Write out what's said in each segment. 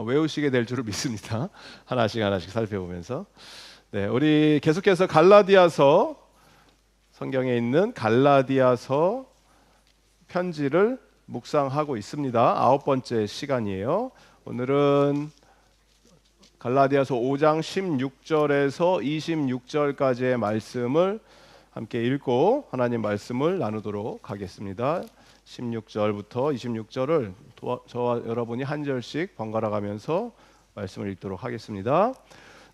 외우시게 될 줄을 믿습니다. 하나씩 하나씩 살펴보면서 우리 계속해서 갈라디아서, 성경에 있는 갈라디아서 편지를 묵상하고 있습니다. 9번째 시간이에요. 오늘은 갈라디아서 5장 16절에서 26절까지의 말씀을 함께 읽고 하나님 말씀을 나누도록 하겠습니다. 16절부터 26절을 저와 여러분이 한 절씩 번갈아 가면서 말씀을 읽도록 하겠습니다.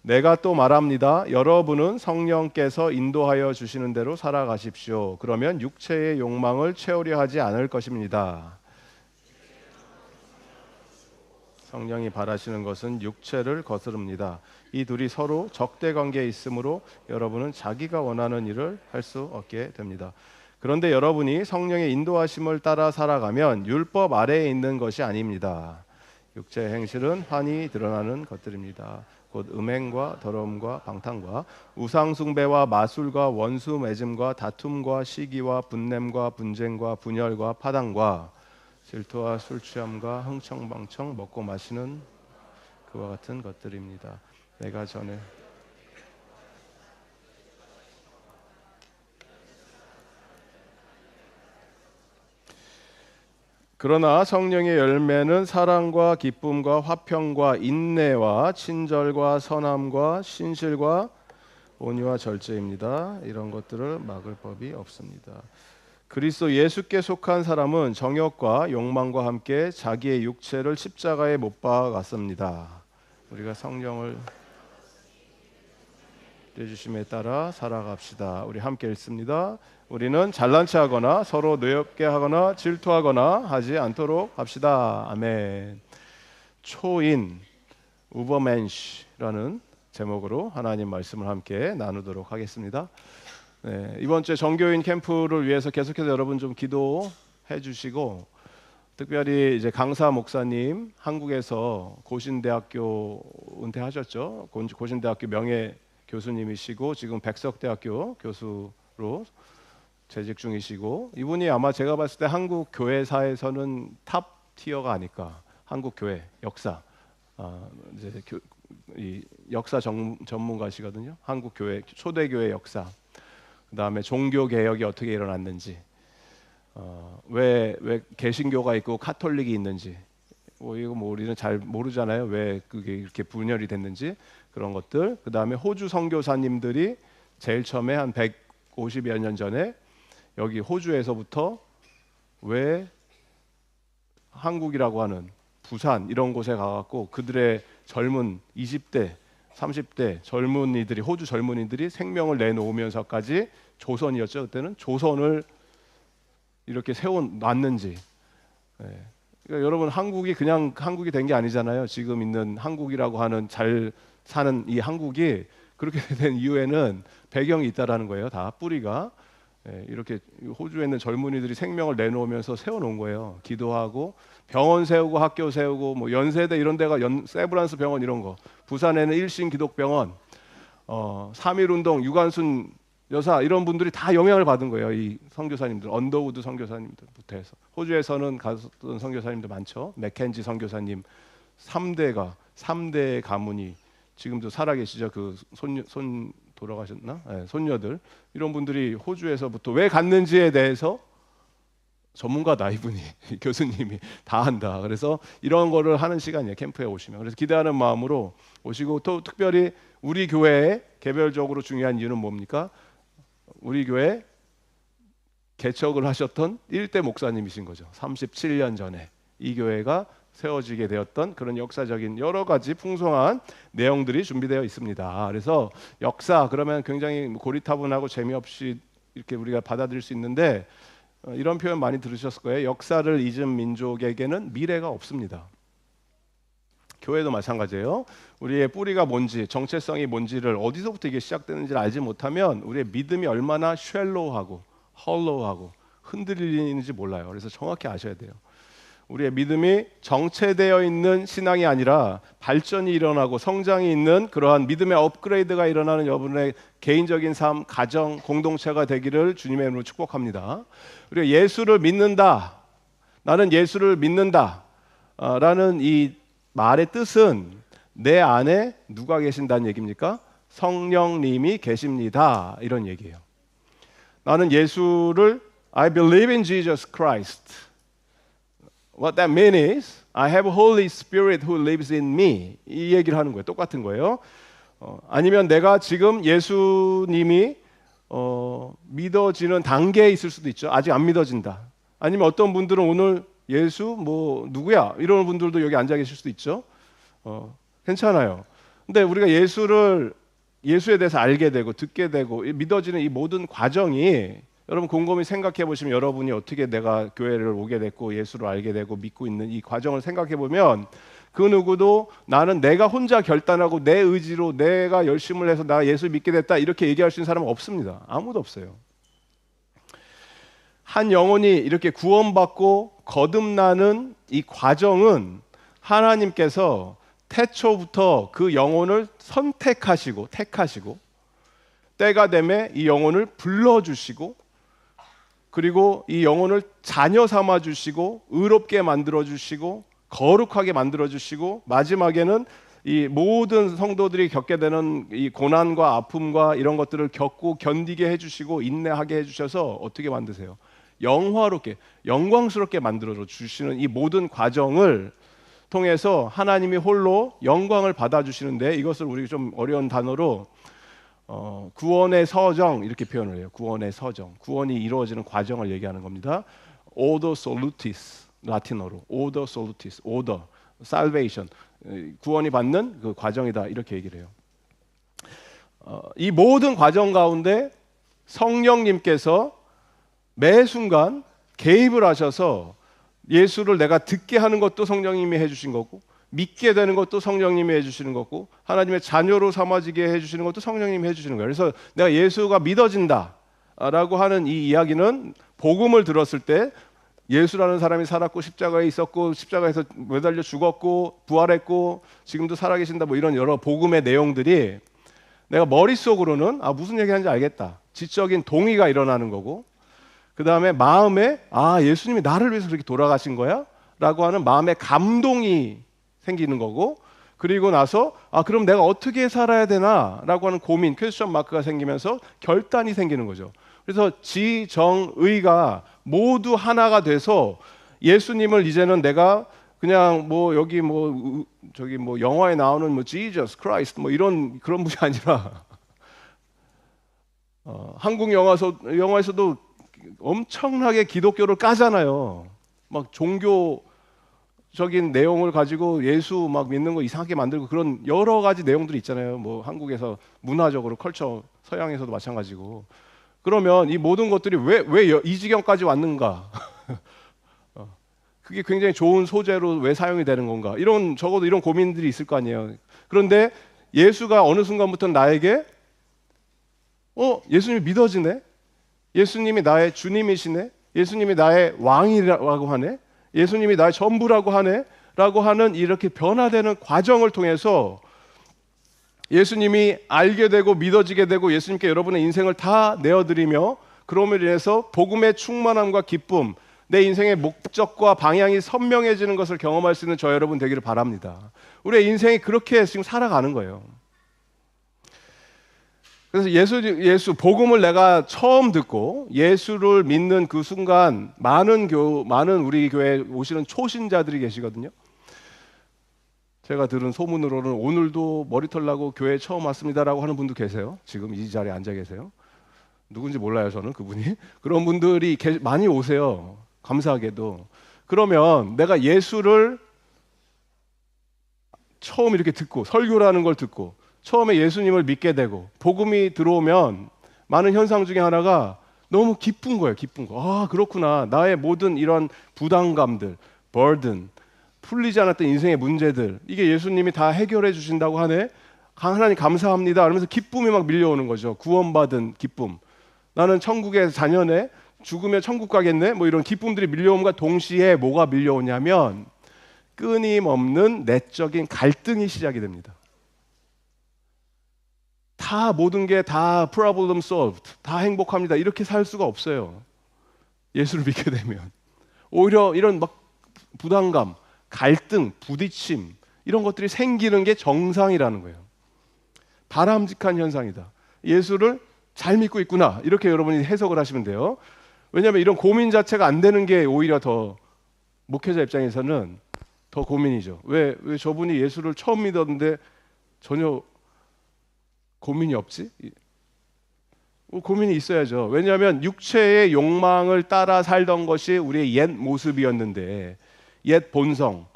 내가 또 말합니다. 여러분은 성령께서 인도하여 주시는 대로 살아가십시오. 그러면 육체의 욕망을 채우려 하지 않을 것입니다. 성령이 바라시는 것은 육체를 거스릅니다. 이 둘이 서로 적대 관계에 있으므로 여러분은 자기가 원하는 일을 할 수 없게 됩니다. 그런데 여러분이 성령의 인도하심을 따라 살아가면 율법 아래에 있는 것이 아닙니다. 육체의 행실은 환히 드러나는 것들입니다. 곧 음행과 더러움과 방탕과 우상 숭배와 마술과 원수 맺음과 다툼과 시기와 분냄과 분쟁과 분열과 파당과 질투와 술 취함과 흥청망청 먹고 마시는 그와 같은 것들입니다. 내가 전에 그러나 성령의 열매는 사랑과 기쁨과 화평과 인내와 친절과 선함과 신실과 온유와 절제입니다. 이런 것들을 막을 법이 없습니다. 그리스도 예수께 속한 사람은 정욕과 욕망과 함께 자기의 육체를 십자가에 못 박았습니다. 우리가 성령을 주심에 따라 살아갑시다. 우리 함께 읽습니다. 우리는 잘난 체하거나 서로 노엽게 하거나 질투하거나 하지 않도록 합시다. 아멘. 초인 우버멘시라는 제목으로 하나님 말씀을 함께 나누도록 하겠습니다. 이번 주에 정교인 캠프를 위해서 계속해서 여러분 좀 기도해 주시고, 특별히 이제 강사 목사님 한국에서 고신대학교 은퇴하셨죠. 고신대학교 명예 교수님이시고 지금 백석대학교 교수로 재직 중이시고, 이분이 아마 제가 봤을 때 한국 교회사에서는 탑 티어가 아닐까. 한국 교회 역사 이제 이 역사 전문가시거든요. 한국 교회 초대교회 역사, 그다음에 종교 개혁이 어떻게 일어났는지, 왜 개신교가 있고 카톨릭이 있는지, 이거 우리는 잘 모르잖아요. 왜 그게 이렇게 분열이 됐는지 그런 것들. 그다음에 호주 선교사님들이 제일 처음에 한 150여 년 전에 여기 호주에서부터 왜 한국이라고 하는 부산 이런 곳에 가갖고 그들의 젊은 20대 30대 젊은이들이, 호주 젊은이들이 생명을 내놓으면서까지 조선이었죠. 그때는 조선을 이렇게 세워놨는지. 그러니까 여러분, 한국이 그냥 한국이 된 게 아니잖아요. 지금 있는 한국이라고 하는 잘 사는 이 한국이 그렇게 된 이유에는 배경이 있다라는 거예요. 다 뿌리가. 이렇게 호주에 있는 젊은이들이 생명을 내놓으면서 세워놓은 거예요. 기도하고 병원 세우고 학교 세우고 뭐 연세대 이런 데가 세브란스 병원 이런 거, 부산에는 일신 기독병원, 3.1운동 유관순 여사 이런 분들이 다 영향을 받은 거예요. 이 선교사님들, 언더우드 선교사님들부터 해서. 호주에서는 갔던 선교사님들 많죠. 맥켄지 선교사님 3대 가문이 지금도 살아계시죠. 그 손 돌아가셨나? 손녀들 이런 분들이 호주에서부터 왜 갔는지에 대해서 전문가다 이분이 교수님이 다 한다. 그래서 이런 거를 하는 시간이에요. 캠프에 오시면. 그래서 기대하는 마음으로 오시고, 또 특별히 우리 교회에 개별적으로 중요한 이유는 뭡니까? 우리 교회 개척을 하셨던 1대 목사님이신 거죠. 37년 전에 이 교회가 세워지게 되었던 그런 역사적인 여러 가지 풍성한 내용들이 준비되어 있습니다. 그래서 역사 그러면 굉장히 고리타분하고 재미없이 이렇게 우리가 받아들일 수 있는데, 이런 표현 많이 들으셨을 거예요. 역사를 잊은 민족에게는 미래가 없습니다. 교회도 마찬가지예요. 우리의 뿌리가 뭔지, 정체성이 뭔지를, 어디서부터 이게 시작되는지를 알지 못하면 우리의 믿음이 얼마나 쉘로우하고 헐로우하고 흔들리는지 몰라요. 그래서 정확히 아셔야 돼요. 우리의 믿음이 정체되어 있는 신앙이 아니라 발전이 일어나고 성장이 있는 그러한 믿음의 업그레이드가 일어나는 여러분의 개인적인 삶, 가정, 공동체가 되기를 주님의 이름으로 축복합니다. 우리가 예수를 믿는다, 나는 예수를 믿는다 라는 이 말의 뜻은 내 안에 누가 계신다는 얘기입니까? 성령님이 계십니다. 이런 얘기예요. 나는 예수를 I believe in Jesus Christ. What that means is I have a Holy Spirit who lives in me. 이 얘기를 하는 거예요. 똑같은 거예요. 아니면 내가 지금 예수님이 믿어지는 단계에 있을 수도 있죠. 아직 안 믿어진다. 아니면 어떤 분들은 오늘 예수 뭐 누구야? 이런 분들도 여기 앉아 계실 수도 있죠. 괜찮아요. 근데 우리가 예수에 대해서 알게 되고 듣게 되고 믿어지는 이 모든 과정이 여러분 곰곰이 생각해 보시면 여러분이 어떻게 내가 교회를 오게 됐고 예수를 알게 되고 믿고 있는 이 과정을 생각해 보면 그 누구도 나는 내가 혼자 결단하고 내 의지로 내가 열심을 해서 나 예수 믿게 됐다 이렇게 얘기할 수 있는 사람은 없습니다. 아무도 없어요. 한 영혼이 이렇게 구원받고 거듭나는 이 과정은 하나님께서 태초부터 그 영혼을 택하시고 때가 되매 이 영혼을 불러주시고 그리고 이 영혼을 자녀 삼아 주시고 의롭게 만들어 주시고 거룩하게 만들어 주시고 마지막에는 이 모든 성도들이 겪게 되는 이 고난과 아픔과 이런 것들을 겪고 견디게 해주시고 인내하게 해주셔서 어떻게 만드세요? 영화롭게 영광스럽게 만들어 주시는 이 모든 과정을 통해서 하나님이 홀로 영광을 받아주시는데 이것을 우리 좀 어려운 단어로 구원의 서정 이렇게 표현을 해요. 구원의 서정, 구원이 이루어지는 과정을 얘기하는 겁니다. Ordo Salutis 라틴어로 Ordo Salutis, Order, Salvation 구원이 받는 그 과정이다 이렇게 얘기를 해요. 이 모든 과정 가운데 성령님께서 매 순간 개입을 하셔서 예수를 내가 듣게 하는 것도 성령님이 해주신 거고 믿게 되는 것도 성령님이 해주시는 거고 하나님의 자녀로 삼아지게 해주시는 것도 성령님이 해주시는 거예요. 그래서 내가 예수가 믿어진다라고 하는 이 이야기는 복음을 들었을 때 예수라는 사람이 살았고 십자가에 있었고 십자가에서 매달려 죽었고 부활했고 지금도 살아계신다 뭐 이런 여러 복음의 내용들이 내가 머릿속으로는 무슨 얘기하는지 알겠다. 지적인 동의가 일어나는 거고 그 다음에 마음에 예수님이 나를 위해서 그렇게 돌아가신 거야? 라고 하는 마음의 감동이 생기는 거고 그리고 나서 그럼 내가 어떻게 살아야 되나? 라고 하는 고민, 퀘스천 마크가 생기면서 결단이 생기는 거죠. 그래서 지정의가 모두 하나가 돼서 예수님을 이제는 내가 그냥 뭐 여기 뭐 저기 뭐 영화에 나오는 뭐 Jesus Christ 뭐 이런 그런 분이 아니라 한국 영화에서도 엄청나게 기독교를 까잖아요. 막 종교적인 내용을 가지고 예수 막 믿는 거 이상하게 만들고 그런 여러 가지 내용들이 있잖아요. 뭐 한국에서 문화적으로 컬처 서양에서도 마찬가지고. 그러면 이 모든 것들이 왜 이 지경까지 왔는가? 그게 굉장히 좋은 소재로 왜 사용이 되는 건가? 적어도 이런 고민들이 있을 거 아니에요. 그런데 예수가 어느 순간부터 나에게 예수님이 믿어지네? 예수님이 나의 주님이시네? 예수님이 나의 왕이라고 하네? 예수님이 나의 전부라고 하네? 라고 하는 이렇게 변화되는 과정을 통해서 예수님이 알게 되고 믿어지게 되고 예수님께 여러분의 인생을 다 내어드리며 그럼으로 인해서 복음의 충만함과 기쁨 내 인생의 목적과 방향이 선명해지는 것을 경험할 수 있는 저 여러분 되기를 바랍니다. 우리의 인생이 그렇게 지금 살아가는 거예요. 그래서 예수 복음을 내가 처음 듣고 예수를 믿는 그 순간 많은 우리 교회에 오시는 초신자들이 계시거든요. 제가 들은 소문으로는 오늘도 머리털 나고 교회에 처음 왔습니다라고 하는 분도 계세요. 지금 이 자리에 앉아 계세요. 누군지 몰라요, 저는 그분이. 그런 분들이 많이 오세요. 감사하게도. 그러면 내가 예수를 처음 이렇게 듣고 설교라는 걸 듣고 처음에 예수님을 믿게 되고 복음이 들어오면 많은 현상 중에 하나가 너무 기쁜 거예요. 기쁜 거. 그렇구나. 나의 모든 이런 부담감들, burden, 풀리지 않았던 인생의 문제들 이게 예수님이 다 해결해 주신다고 하네. 하나님 감사합니다. 그러면서 기쁨이 막 밀려오는 거죠. 구원받은 기쁨. 나는 천국의 자녀네. 죽으면 천국 가겠네. 뭐 이런 기쁨들이 밀려옴과 동시에 뭐가 밀려오냐면 끊임없는 내적인 갈등이 시작이 됩니다. 다 모든 게 다 problem solved, 다 행복합니다. 이렇게 살 수가 없어요. 예수를 믿게 되면 오히려 이런 막 부담감, 갈등, 부딪힘 이런 것들이 생기는 게 정상이라는 거예요. 바람직한 현상이다. 예수를 잘 믿고 있구나. 이렇게 여러분이 해석을 하시면 돼요. 왜냐하면 이런 고민 자체가 안 되는 게 오히려 더 목회자 입장에서는 더 고민이죠. 왜 저분이 예수를 처음 믿었는데 전혀 고민이 없지? 고민이 있어야죠. 왜냐하면 육체의 욕망을 따라 살던 것이 우리의 옛 모습이었는데, 옛 본성,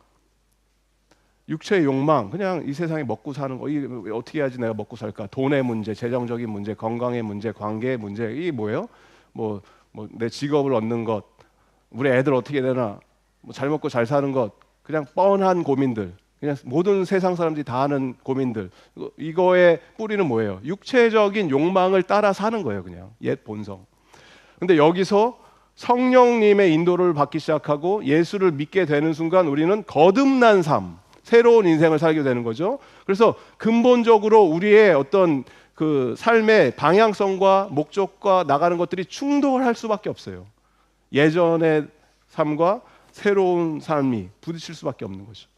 육체의 욕망, 그냥 이 세상에 먹고 사는 거, 어떻게 해야지 내가 먹고 살까? 돈의 문제, 재정적인 문제, 건강의 문제, 관계의 문제, 이게 뭐예요? 내 직업을 얻는 것, 우리 애들 어떻게 되나, 잘 먹고 잘 사는 것, 그냥 뻔한 고민들, 그냥 모든 세상 사람들이 다 하는 고민들, 이거의 뿌리는 뭐예요? 육체적인 욕망을 따라 사는 거예요. 그냥 옛 본성. 근데 여기서 성령님의 인도를 받기 시작하고 예수를 믿게 되는 순간 우리는 거듭난 삶, 새로운 인생을 살게 되는 거죠. 그래서 근본적으로 우리의 어떤 그 삶의 방향성과 목적과 나가는 것들이 충돌할 수밖에 없어요. 예전의 삶과 새로운 삶이 부딪힐 수밖에 없는 거죠.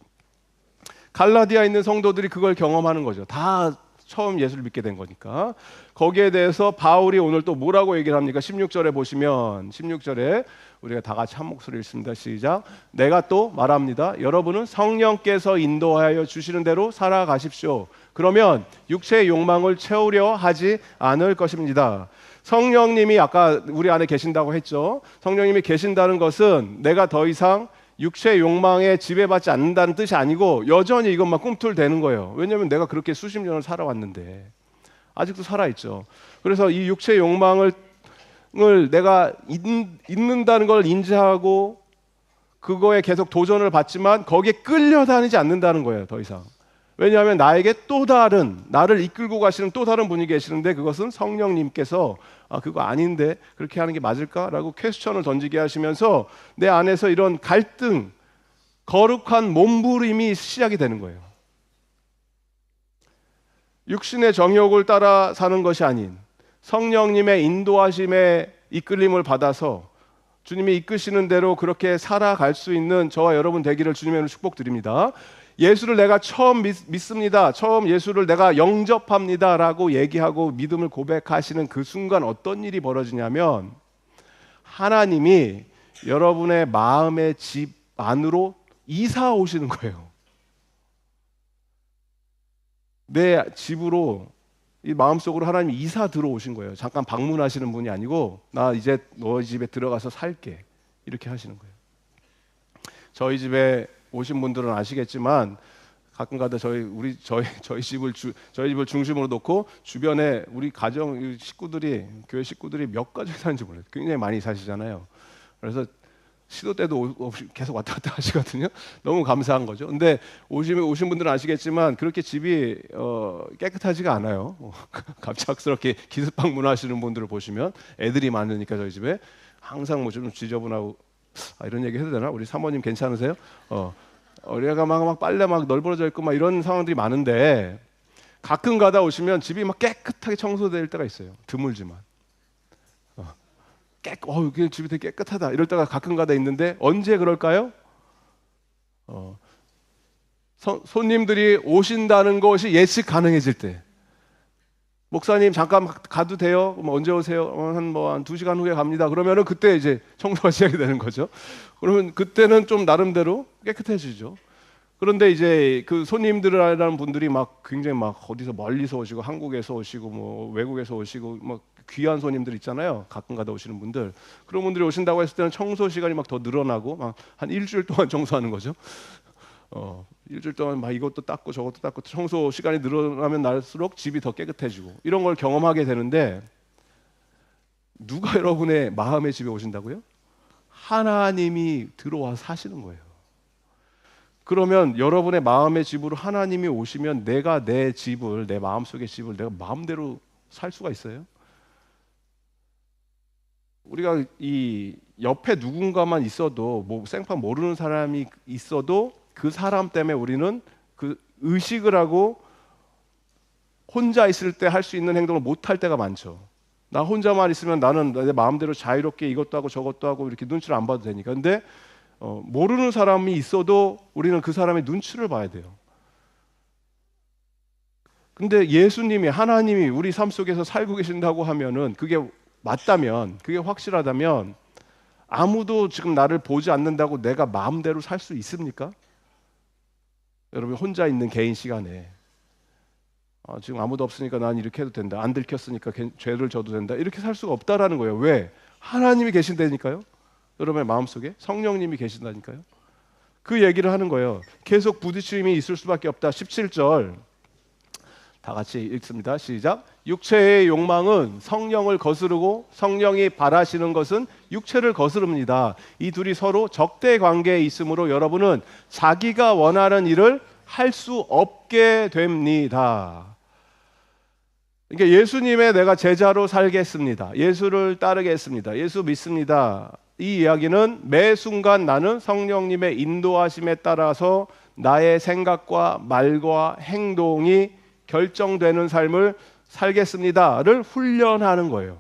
갈라디아에 있는 성도들이 그걸 경험하는 거죠. 다 처음 예수를 믿게 된 거니까. 거기에 대해서 바울이 오늘 또 뭐라고 얘기를 합니까? 16절에 보시면 16절에 우리가 다 같이 한 목소리 읽습니다. 시작. 내가 또 말합니다. 여러분은 성령께서 인도하여 주시는 대로 살아가십시오. 그러면 육체의 욕망을 채우려 하지 않을 것입니다. 성령님이 아까 우리 안에 계신다고 했죠. 성령님이 계신다는 것은 내가 더 이상 육체의 욕망에 지배받지 않는다는 뜻이 아니고 여전히 이것만 꿈틀대는 거예요. 왜냐하면 내가 그렇게 수십 년을 살아왔는데 아직도 살아있죠. 그래서 이 육체의 욕망을 내가 있는다는 걸 인지하고 그거에 계속 도전을 받지만 거기에 끌려다니지 않는다는 거예요. 더 이상. 왜냐하면 나에게 또 다른, 나를 이끌고 가시는 또 다른 분이 계시는데 그것은 성령님께서 그거 아닌데 그렇게 하는 게 맞을까? 라고 퀘스천을 던지게 하시면서 내 안에서 이런 갈등, 거룩한 몸부림이 시작이 되는 거예요. 육신의 정욕을 따라 사는 것이 아닌 성령님의 인도하심에 이끌림을 받아서 주님이 이끄시는 대로 그렇게 살아갈 수 있는 저와 여러분 되기를 주님의 축복드립니다. 예수를 내가 처음 믿습니다. 처음 예수를 내가 영접합니다. 라고 얘기하고 믿음을 고백하시는 그 순간 어떤 일이 벌어지냐면 하나님이 여러분의 마음의 집 안으로 이사 오시는 거예요. 내 집으로 이 마음속으로 하나님이 이사 들어오신 거예요. 잠깐 방문하시는 분이 아니고 나 이제 너희 집에 들어가서 살게 이렇게 하시는 거예요. 저희 집에 오신 분들은 아시겠지만 가끔가다 저희 집을 중심으로 놓고 주변에 우리 가정 식구들이 교회 식구들이 몇 가족이 사는지 몰라요. 굉장히 많이 사시잖아요. 그래서 시도 때도 없이 계속 왔다 갔다 하시거든요. 너무 감사한 거죠. 근데 오신 분들은 아시겠지만 그렇게 집이 깨끗하지가 않아요. 갑작스럽게 기습 방문하시는 분들을 보시면 애들이 많으니까 저희 집에 항상 좀 지저분하고 이런 얘기 해도 되나? 우리 사모님 괜찮으세요? 우리가 막 빨래 막 널브러져 있고 막 이런 상황들이 많은데 가끔 가다 오시면 집이 막 깨끗하게 청소될 때가 있어요. 드물지만. 집이 되게 깨끗하다 이럴 때가 가끔 가다 있는데 언제 그럴까요? 손님들이 오신다는 것이 예측 가능해질 때. 목사님 잠깐 가도 돼요? 언제 오세요? 한 2시간 후에 갑니다. 그러면은 그때 이제 청소가 시작이 되는 거죠. 그러면 그때는 좀 나름대로 깨끗해지죠. 그런데 이제 그 손님들이라는 분들이 막 굉장히 막 어디서 멀리서 오시고 한국에서 오시고 뭐 외국에서 오시고 막 귀한 손님들 있잖아요. 가끔 가다 오시는 분들. 그런 분들이 오신다고 했을 때는 청소 시간이 막 더 늘어나고 막 한 일주일 동안 청소하는 거죠. 일주일 동안 막 이것도 닦고 저것도 닦고 청소 시간이 늘어나면 날수록 집이 더 깨끗해지고 이런 걸 경험하게 되는데 누가 여러분의 마음의 집에 오신다고요? 하나님이 들어와 사시는 거예요. 그러면 여러분의 마음의 집으로 하나님이 오시면 내가 내 집을, 내 마음속의 집을 내가 마음대로 살 수가 있어요? 우리가 이 옆에 누군가만 있어도 뭐 생판 모르는 사람이 있어도 그 사람 때문에 우리는 그 의식을 하고 혼자 있을 때 할 수 있는 행동을 못 할 때가 많죠. 나 혼자만 있으면 나는 내 마음대로 자유롭게 이것도 하고 저것도 하고 이렇게 눈치를 안 봐도 되니까. 근데 모르는 사람이 있어도 우리는 그 사람의 눈치를 봐야 돼요. 근데 예수님이, 하나님이 우리 삶 속에서 살고 계신다고 하면은, 그게 맞다면, 그게 확실하다면 아무도 지금 나를 보지 않는다고 내가 마음대로 살 수 있습니까? 여러분, 혼자 있는 개인 시간에 지금 아무도 없으니까 난 이렇게 해도 된다, 안 들켰으니까 죄를 져도 된다, 이렇게 살 수가 없다라는 거예요. 왜? 하나님이 계신다니까요. 여러분의 마음속에 성령님이 계신다니까요. 그 얘기를 하는 거예요. 계속 부딪힘이 있을 수밖에 없다. 17절 다 같이 읽습니다. 시작. 육체의 욕망은 성령을 거스르고 성령이 바라시는 것은 육체를 거스릅니다. 이 둘이 서로 적대 관계에 있으므로 여러분은 자기가 원하는 일을 할 수 없게 됩니다. 그러니까 예수님의 내가 제자로 살겠습니다, 예수를 따르겠습니다, 예수 믿습니다, 이 이야기는 매 순간 나는 성령님의 인도하심에 따라서 나의 생각과 말과 행동이 결정되는 삶을 살겠습니다를 훈련하는 거예요.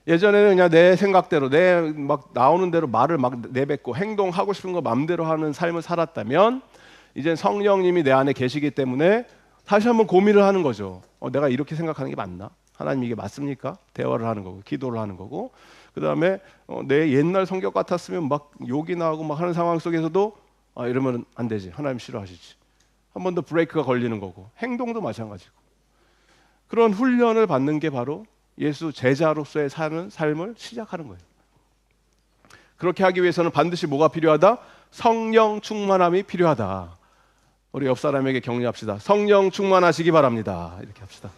예전에는 그냥 내 생각대로, 내 막 나오는 대로 말을 막 내뱉고 행동하고 싶은 거 마음대로 하는 삶을 살았다면, 이제 성령님이 내 안에 계시기 때문에 다시 한번 고민을 하는 거죠. 내가 이렇게 생각하는 게 맞나? 하나님 이게 맞습니까? 대화를 하는 거고, 기도를 하는 거고, 그 다음에 내 옛날 성격 같았으면 막 욕이 나오고 막 하는 상황 속에서도 이러면 안 되지, 하나님 싫어하시지, 한 번 더 브레이크가 걸리는 거고, 행동도 마찬가지고. 그런 훈련을 받는 게 바로 예수 제자로서의 사는 삶을 시작하는 거예요. 그렇게 하기 위해서는 반드시 뭐가 필요하다? 성령 충만함이 필요하다. 우리 옆 사람에게 격려합시다. 성령 충만하시기 바랍니다. 이렇게 합시다.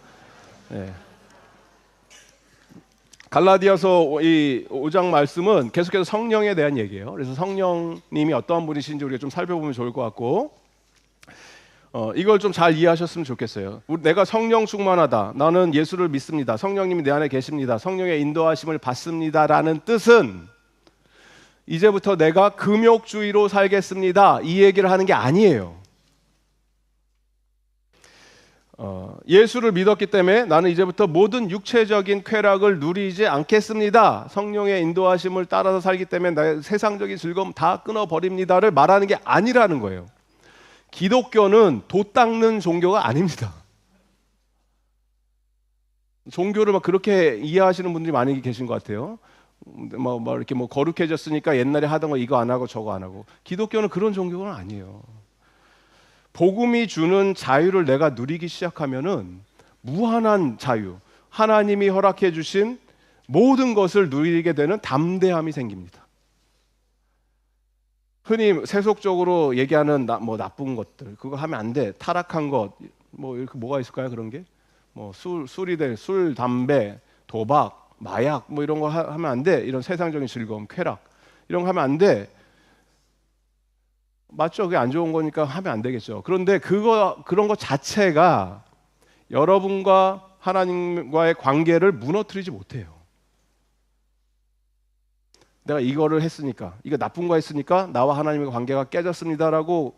네. 갈라디아서 이 5장 말씀은 계속해서 성령에 대한 얘기예요. 그래서 성령님이 어떠한 분이신지 우리가 좀 살펴보면 좋을 것 같고, 이걸 좀 잘 이해하셨으면 좋겠어요. 내가 성령 충만하다, 나는 예수를 믿습니다, 성령님이 내 안에 계십니다, 성령의 인도하심을 받습니다라는 뜻은 이제부터 내가 금욕주의로 살겠습니다, 이 얘기를 하는 게 아니에요. 예수를 믿었기 때문에 나는 이제부터 모든 육체적인 쾌락을 누리지 않겠습니다, 성령의 인도하심을 따라서 살기 때문에 나의 세상적인 즐거움 다 끊어버립니다를 말하는 게 아니라는 거예요. 기독교는 도 닦는 종교가 아닙니다. 종교를 막 그렇게 이해하시는 분들이 많이 계신 것 같아요. 이렇게 거룩해졌으니까 옛날에 하던 거 이거 안 하고 저거 안 하고. 기독교는 그런 종교는 아니에요. 복음이 주는 자유를 내가 누리기 시작하면은 무한한 자유, 하나님이 허락해 주신 모든 것을 누리게 되는 담대함이 생깁니다. 흔히 세속적으로 얘기하는 나쁜 것들, 그거 하면 안 돼, 타락한 것, 이렇게 뭐가 있을까요? 그런 게 술, 담배, 도박, 마약 이런 거 하면 안 돼, 이런 세상적인 즐거움, 쾌락 이런 거 하면 안 돼. 맞죠? 그게 안 좋은 거니까 하면 안 되겠죠. 그런데 그런 거 자체가 여러분과 하나님과의 관계를 무너뜨리지 못해요. 내가 이거를 했으니까, 이거 나쁜 거 했으니까 나와 하나님의 관계가 깨졌습니다라고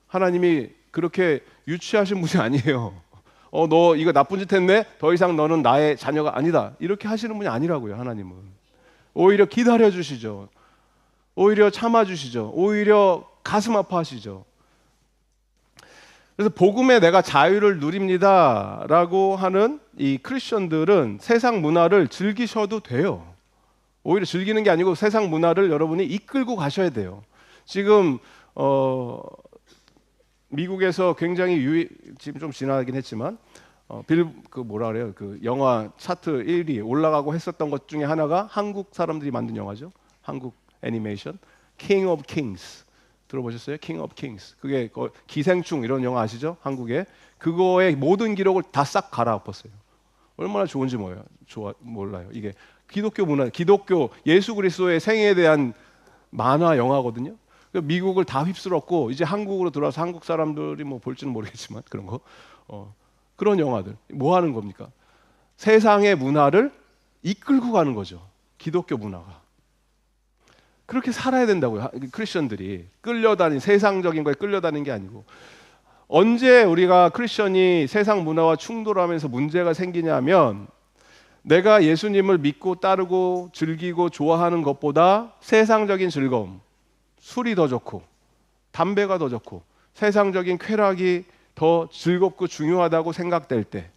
하나님이 그렇게 유치하신 분이 아니에요. 너 이거 나쁜 짓 했네, 더 이상 너는 나의 자녀가 아니다, 이렇게 하시는 분이 아니라고요. 하나님은 오히려 기다려 주시죠, 오히려 참아 주시죠, 오히려 가슴 아파하시죠. 그래서 복음에 내가 자유를 누립니다라고 하는 이 크리스천들은 세상 문화를 즐기셔도 돼요. 오히려 즐기는 게 아니고 세상 문화를 여러분이 이끌고 가셔야 돼요. 지금 미국에서 굉장히 지금 좀 지나긴 했지만 그 영화 차트 1위 올라가고 했었던 것 중에 하나가 한국 사람들이 만든 영화죠. 한국 애니메이션 King of Kings 들어보셨어요? King of Kings. 그게 기생충 이런 영화 아시죠? 한국에 그거의 모든 기록을 다 싹 갈아엎었어요. 얼마나 좋은지 몰라요. 이게 기독교 문화, 기독교 예수 그리스도의 생애에 대한 만화 영화거든요. 미국을 다 휩쓸었고 이제 한국으로 들어와서 한국 사람들이 볼지는 모르겠지만 그런 영화들 뭐 하는 겁니까? 세상의 문화를 이끌고 가는 거죠. 기독교 문화가. 그렇게 살아야 된다고요. 크리스천들이 세상적인 거에 끌려다니는 게 아니고. 언제 우리가 크리스천이 세상 문화와 충돌하면서 문제가 생기냐면, 내가 예수님을 믿고 따르고 즐기고 좋아하는 것보다 세상적인 즐거움, 술이 더 좋고 담배가 더 좋고 세상적인 쾌락이 더 즐겁고 중요하다고 생각될 때,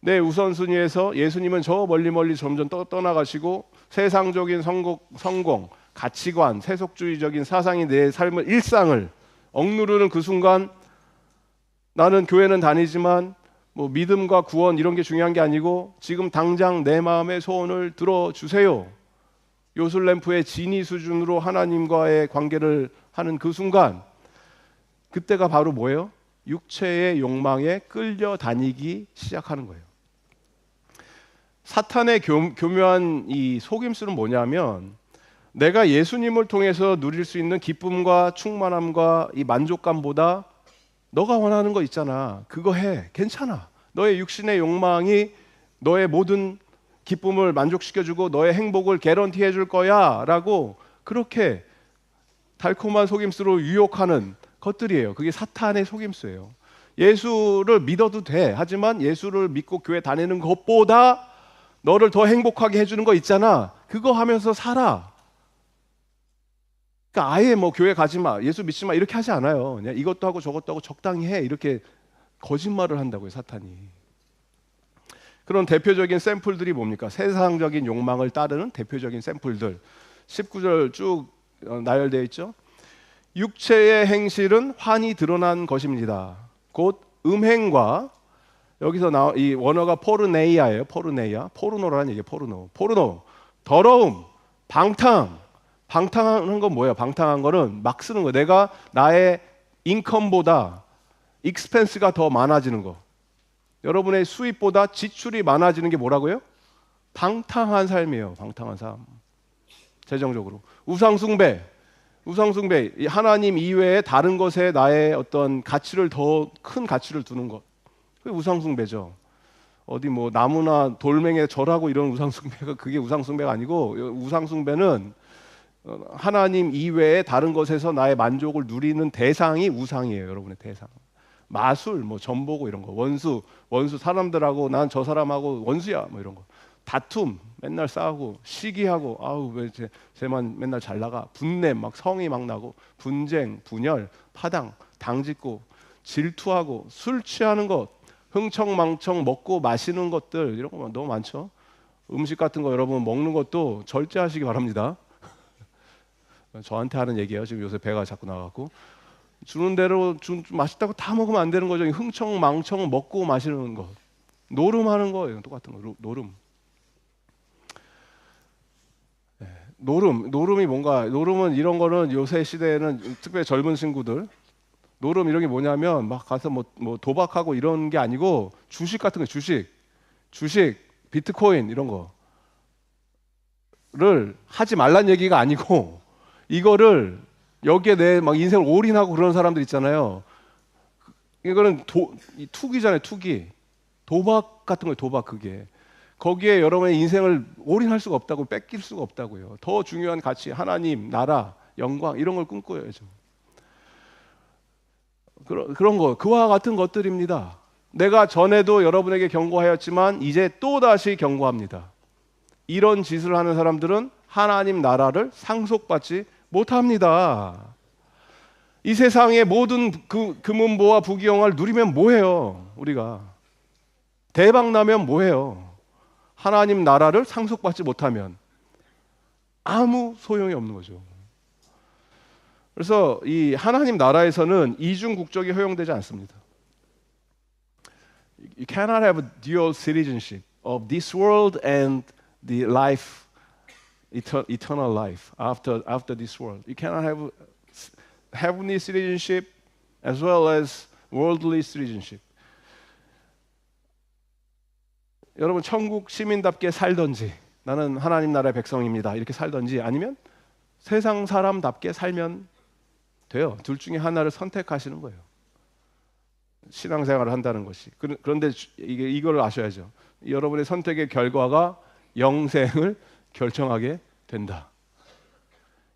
내 우선순위에서 예수님은 저 멀리 점점 떠나가시고 세상적인 성공, 가치관, 세속주의적인 사상이 내 삶을 일상을 억누르는 그 순간, 나는 교회는 다니지만 뭐 믿음과 구원 이런 게 중요한 게 아니고 지금 당장 내 마음의 소원을 들어주세요. 요술램프의 지니 수준으로 하나님과의 관계를 하는 그 순간, 그때가 바로 뭐예요? 육체의 욕망에 끌려다니기 시작하는 거예요. 사탄의 교묘한 이 속임수는 뭐냐면, 내가 예수님을 통해서 누릴 수 있는 기쁨과 충만함과 이 만족감보다 너가 원하는 거 있잖아, 그거 해, 괜찮아, 너의 육신의 욕망이 너의 모든 기쁨을 만족시켜주고 너의 행복을 개런티해 줄 거야 라고 그렇게 달콤한 속임수로 유혹하는 것들이에요. 그게 사탄의 속임수예요. 예수를 믿어도 돼, 하지만 예수를 믿고 교회 다니는 것보다 너를 더 행복하게 해주는 거 있잖아, 그거 하면서 살아. 그러니까 아예 뭐 교회 가지 마, 예수 믿지 마 이렇게 하지 않아요. 그냥 이것도 하고 저것도 하고 적당히 해, 이렇게 거짓말을 한다고요, 사탄이. 그런 대표적인 샘플들이 뭡니까? 세상적인 욕망을 따르는 대표적인 샘플들 19절 쭉 나열되어 있죠. 육체의 행실은 환히 드러난 것입니다. 곧 음행과, 여기서 이 원어가 포르네이아예요. 포르노라는 얘기예요. 포르노, 더러움, 방탕한 건 뭐예요? 방탕한 거는 막 쓰는 거. 내가 나의 인컴보다 익스펜스가 더 많아지는 거. 여러분의 수입보다 지출이 많아지는 게 뭐라고요? 방탕한 삶이에요. 방탕한 삶. 재정적으로. 우상숭배. 하나님 이외에 다른 것에 나의 어떤 가치를, 더 큰 가치를 두는 것. 그게 우상숭배죠. 어디 뭐 나무나 돌멩이에 절하고 이런 우상숭배가, 그게 우상숭배가 아니고, 우상숭배는 하나님 이외에 다른 것에서 나의 만족을 누리는 대상이 우상이에요. 여러분의 대상. 마술, 뭐 전보고 이런 거, 원수 사람들하고 난 저 사람하고 원수야, 뭐 이런 거. 다툼, 맨날 싸우고 시기하고, 아우 왜 쟤만 맨날 잘 나가, 분내, 막 성이 막 나고, 분쟁, 분열, 파당, 당짓고, 질투하고, 술 취하는 것, 흥청망청 먹고 마시는 것들, 이런 거 너무 많죠. 음식 같은 거 여러분 먹는 것도 절제하시기 바랍니다. 저한테 하는 얘기예요. 지금 요새 배가 자꾸 나가고, 주는 대로 맛있다고 다 먹으면 안 되는 거죠. 흥청망청 먹고 마시는 거, 노름하는 거예요. 똑같은 거, 노름. 노름이 뭔가, 노름은 이런 거는 요새 시대에는 특별히 젊은 친구들, 노름 이런 게 뭐냐면 막 가서 뭐 도박하고 이런 게 아니고, 주식 같은 거, 주식, 비트코인 이런 거를 하지 말란 얘기가 아니고, 이거를 여기에 내 막 인생을 올인하고 그런 사람들 있잖아요. 이거는 투기잖아요, 투기. 도박 같은 거예요, 도박. 그게 거기에 여러분의 인생을 올인할 수가 없다고, 뺏길 수가 없다고요. 더 중요한 가치, 하나님, 나라, 영광 이런 걸 꿈꿔야죠. 그런 거, 그와 같은 것들입니다. 내가 전에도 여러분에게 경고하였지만 이제 또 다시 경고합니다. 이런 짓을 하는 사람들은 하나님 나라를 상속받지 못합니다. 이 세상의 모든 금은보와 부귀영화를 누리면 뭐해요? 우리가 대박 나면 뭐해요? 하나님 나라를 상속받지 못하면 아무 소용이 없는 거죠. 그래서 이 하나님 나라에서는 이중 국적이 허용되지 않습니다. You cannot have a dual citizenship of this world and the life, eternal life after this world. You cannot have heavenly citizenship as well as worldly citizenship. 여러분 천국 시민답게 살든지, 나는 하나님 나라의 백성입니다 이렇게 살든지, 아니면 세상 사람답게 살면 돼요. 둘 중에 하나를 선택하시는 거예요. 신앙생활을 한다는 것이. 그런데 이걸 아셔야죠. 여러분의 선택의 결과가 영생을 결정하게 된다.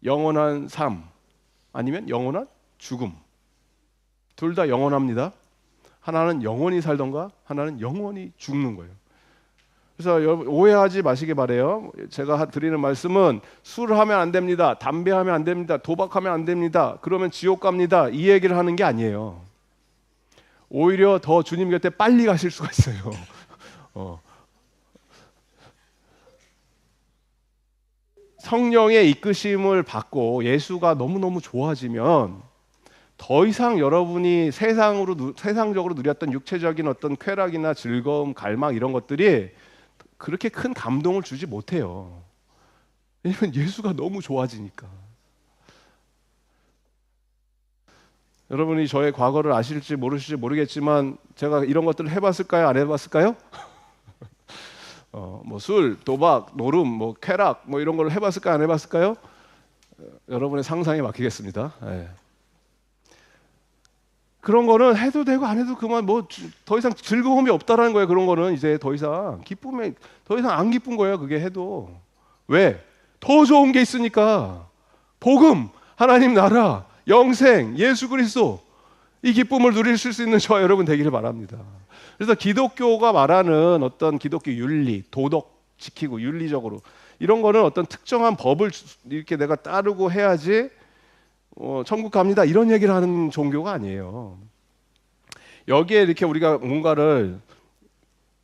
영원한 삶 아니면 영원한 죽음. 둘 다 영원합니다. 하나는 영원히 살던가 하나는 영원히 죽는 거예요. 그래서 여러분 오해하지 마시기 바래요. 제가 드리는 말씀은 술 하면 안 됩니다, 담배 하면 안 됩니다, 도박하면 안 됩니다, 그러면 지옥 갑니다, 이 얘기를 하는 게 아니에요. 오히려 더 주님 곁에 빨리 가실 수가 있어요. 어. 성령의 이끄심을 받고 예수가 너무너무 좋아지면 더 이상 여러분이 세상적으로 누렸던 육체적인 어떤 쾌락이나 즐거움, 갈망 이런 것들이 그렇게 큰 감동을 주지 못해요. 왜냐면 예수가 너무 좋아지니까. 여러분이 저의 과거를 아실지 모르실지 모르겠지만 제가 이런 것들을 해봤을까요? 안 해봤을까요? 뭐 술, 도박, 노름, 뭐 쾌락, 뭐 이런 걸 해봤을까요? 안 해봤을까요? 여러분의 상상에 맡기겠습니다. 네. 그런 거는 해도 되고 안 해도 그만, 뭐 더 이상 즐거움이 없다라는 거예요. 그런 거는 이제 더 이상 기쁨에 더 이상 안 기쁜 거예요. 그게 해도. 왜? 더 좋은 게 있으니까. 복음, 하나님 나라, 영생, 예수 그리스도, 이 기쁨을 누리실 수 있는 저와 여러분 되기를 바랍니다. 그래서 기독교가 말하는 어떤 기독교 윤리, 도덕 지키고 윤리적으로 이런 거는 어떤 특정한 법을 이렇게 내가 따르고 해야지 천국 갑니다 이런 얘기를 하는 종교가 아니에요. 여기에 이렇게 우리가 뭔가를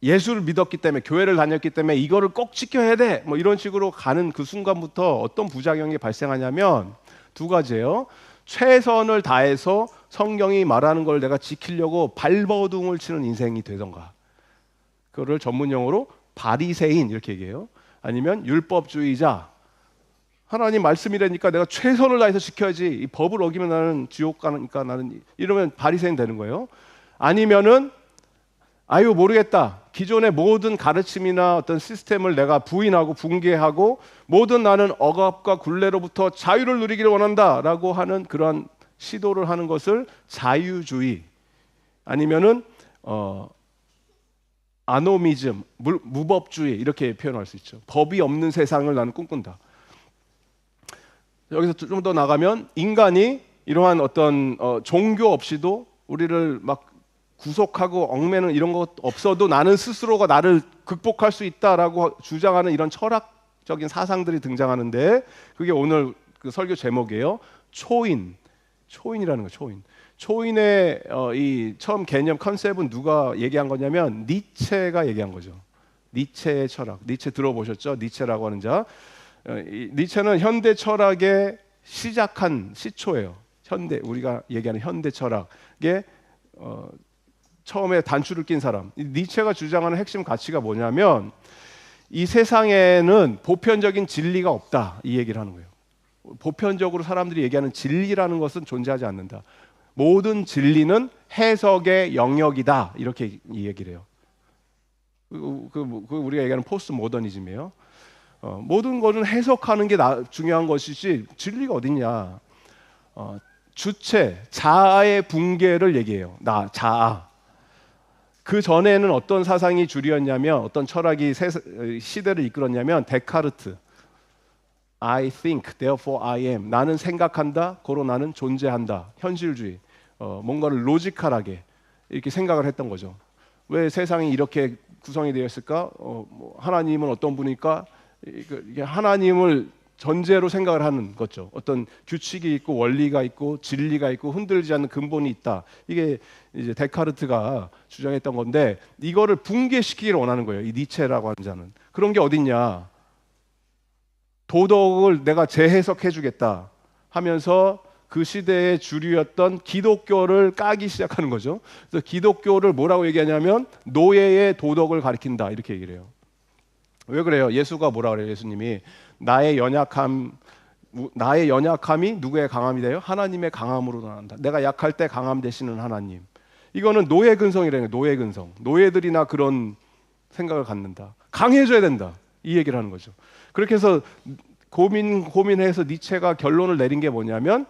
예수를 믿었기 때문에, 교회를 다녔기 때문에 이거를 꼭 지켜야 돼 뭐 이런 식으로 가는 그 순간부터 어떤 부작용이 발생하냐면 두 가지예요. 최선을 다해서 성경이 말하는 걸 내가 지키려고 발버둥을 치는 인생이 되던가, 그거를 전문용어로 바리새인 이렇게 얘기해요. 아니면 율법주의자, 하나님 말씀이라니까 내가 최선을 다해서 지켜야지, 이 법을 어기면 나는 지옥 가니까 나는, 이러면 바리새인 되는 거예요. 아니면은 아유 모르겠다, 기존의 모든 가르침이나 어떤 시스템을 내가 부인하고 붕괴하고 모든 나는 억압과 굴레로부터 자유를 누리기를 원한다라고 하는 그러한 시도를 하는 것을 자유주의, 아니면은 아노미즘, 무법주의 이렇게 표현할 수 있죠. 법이 없는 세상을 나는 꿈꾼다. 여기서 좀 더 나가면 인간이 이러한 어떤 종교 없이도 우리를 막 구속하고 얽매는 이런 것 없어도 나는 스스로가 나를 극복할 수 있다라고 주장하는 이런 철학적인 사상들이 등장하는데, 그게 오늘 그 설교 제목이에요. 초인이라는 거. 초인의 이 처음 개념 컨셉은 누가 얘기한 거냐면 니체가 얘기한 거죠. 니체의 철학. 니체 들어보셨죠? 니체라고 하는 자. 니체는 현대 철학의 시작한 시초예요. 우리가 얘기하는 현대 철학의 처음에 단추를 낀 사람. 니체가 주장하는 핵심 가치가 뭐냐면 이 세상에는 보편적인 진리가 없다, 이 얘기를 하는 거예요. 보편적으로 사람들이 얘기하는 진리라는 것은 존재하지 않는다. 모든 진리는 해석의 영역이다, 이렇게 이 얘기를 해요. 우리가 얘기하는 포스트 모더니즘이에요. 모든 것은 해석하는 게 중요한 것이지 진리가 어딨냐. 주체, 자아의 붕괴를 얘기해요. 자아. 그 전에는 어떤 사상이 주류였냐면, 어떤 철학이 시대를 이끌었냐면 데카르트. I think, therefore I am. 나는 생각한다, 고로 나는 존재한다. 현실주의. 뭔가를 로지컬하게 이렇게 생각을 했던 거죠. 왜 세상이 이렇게 구성이 되어 있을까? 하나님은 어떤 분일까? 이게 하나님을 전제로 생각을 하는 거죠. 어떤 규칙이 있고 원리가 있고 진리가 있고 흔들리지 않는 근본이 있다. 이게 이제 데카르트가 주장했던 건데, 이거를 붕괴시키기를 원하는 거예요. 이 니체라고 하는 자는. 그런 게 어딨냐? 도덕을 내가 재해석해 주겠다 하면서 그 시대의 주류였던 기독교를 까기 시작하는 거죠. 그래서 기독교를 뭐라고 얘기하냐면 노예의 도덕을 가리킨다, 이렇게 얘기를 해요. 왜 그래요? 예수가 뭐라 그래요? 예수님이 나의 연약함이 누구의 강함이 돼요? 하나님의 강함으로 나온다. 내가 약할 때 강함 되시는 하나님. 이거는 노예 근성이라는 거예요. 노예 근성. 노예들이나 그런 생각을 갖는다. 강해져야 된다, 이 얘기를 하는 거죠. 그렇게 해서 고민해서 니체가 결론을 내린 게 뭐냐면,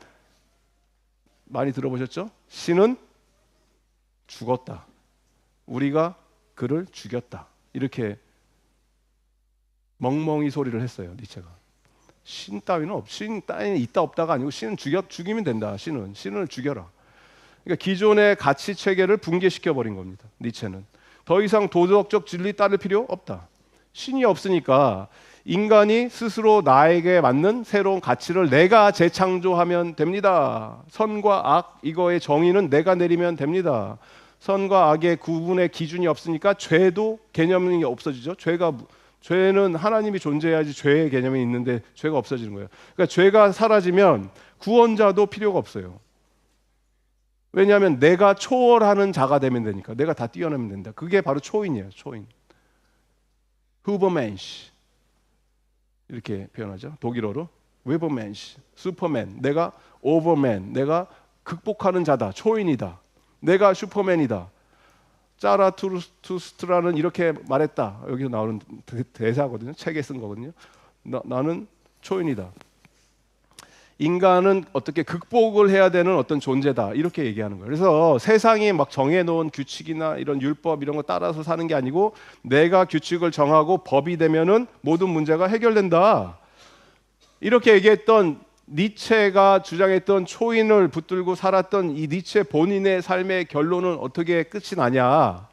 많이 들어보셨죠? 신은 죽었다. 우리가 그를 죽였다. 이렇게 멍멍이 소리를 했어요, 니체가. 신 따위는 신 따위는 있다 없다가 아니고 신은 죽이면 된다. 신을 죽여라. 그러니까 기존의 가치 체계를 붕괴시켜 버린 겁니다. 니체는 더 이상 도덕적 진리 따를 필요 없다. 신이 없으니까 인간이 스스로 나에게 맞는 새로운 가치를 내가 재창조하면 됩니다. 선과 악, 이거의 정의는 내가 내리면 됩니다. 선과 악의 구분의 기준이 없으니까 죄도 개념이 없어지죠. 죄는 하나님이 존재해야지 죄의 개념이 있는데 죄가 없어지는 거예요. 그러니까 죄가 사라지면 구원자도 필요가 없어요. 왜냐하면 내가 초월하는 자가 되면 되니까. 내가 다 뛰어내면 된다. 그게 바로 초인이에요. 초인. 후버맨시 이렇게 표현하죠. 독일어로 위버맨시, 슈퍼맨. 내가 오버맨. 내가 극복하는 자다. 초인이다. 내가 슈퍼맨이다. 짜라투스트라는 이렇게 말했다. 여기서 나오는 대사거든요. 책에 쓴 거거든요. 나는 초인이다. 인간은 어떻게 극복을 해야 되는 어떤 존재다. 이렇게 얘기하는 거예요. 그래서 세상이 막 정해놓은 규칙이나 이런 율법 이런 거 따라서 사는 게 아니고 내가 규칙을 정하고 법이 되면은 모든 문제가 해결된다. 이렇게 얘기했던 니체가 주장했던 초인을 붙들고 살았던 이 니체 본인의 삶의 결론은 어떻게 끝이 나냐?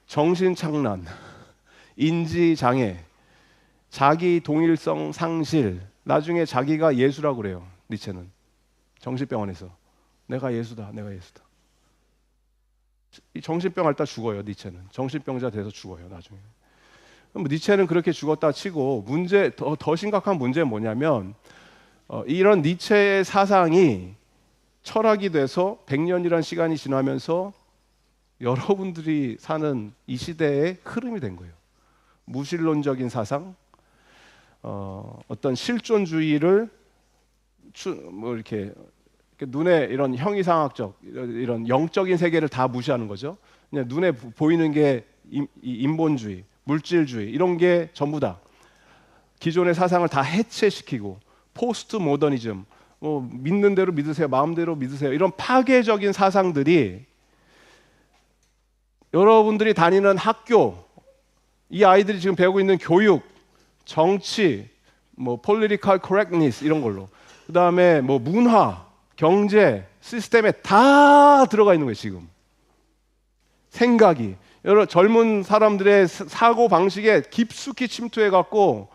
정신착란, 인지장애, 자기 동일성 상실. 나중에 자기가 예수라고 그래요. 니체는 정신병원에서 내가 예수다, 내가 예수다. 이 정신병 앓다 죽어요. 니체는 정신병자 돼서 죽어요. 나중에. 그럼 니체는 그렇게 죽었다 치고 더 심각한 문제는 뭐냐면 이런 니체의 사상이 철학이 돼서 100년이라는 시간이 지나면서 여러분들이 사는 이 시대의 흐름이 된 거예요. 무신론적인 사상, 어떤 실존주의를 뭐 이렇게 눈에 이런 형이상학적 이런 영적인 세계를 다 무시하는 거죠. 그냥 눈에 보이는 게 인본주의, 물질주의 이런 게 전부다. 기존의 사상을 다 해체시키고 포스트 모더니즘, 믿는 대로 믿으세요, 마음대로 믿으세요 이런 파괴적인 사상들이 여러분들이 다니는 학교, 이 아이들이 지금 배우고 있는 교육, 정치, political correctness 이런 걸로, 그 다음에 문화, 경제 시스템에 다 들어가 있는 거예요. 지금 생각이 여러 젊은 사람들의 사고 방식에 깊숙이 침투해 갖고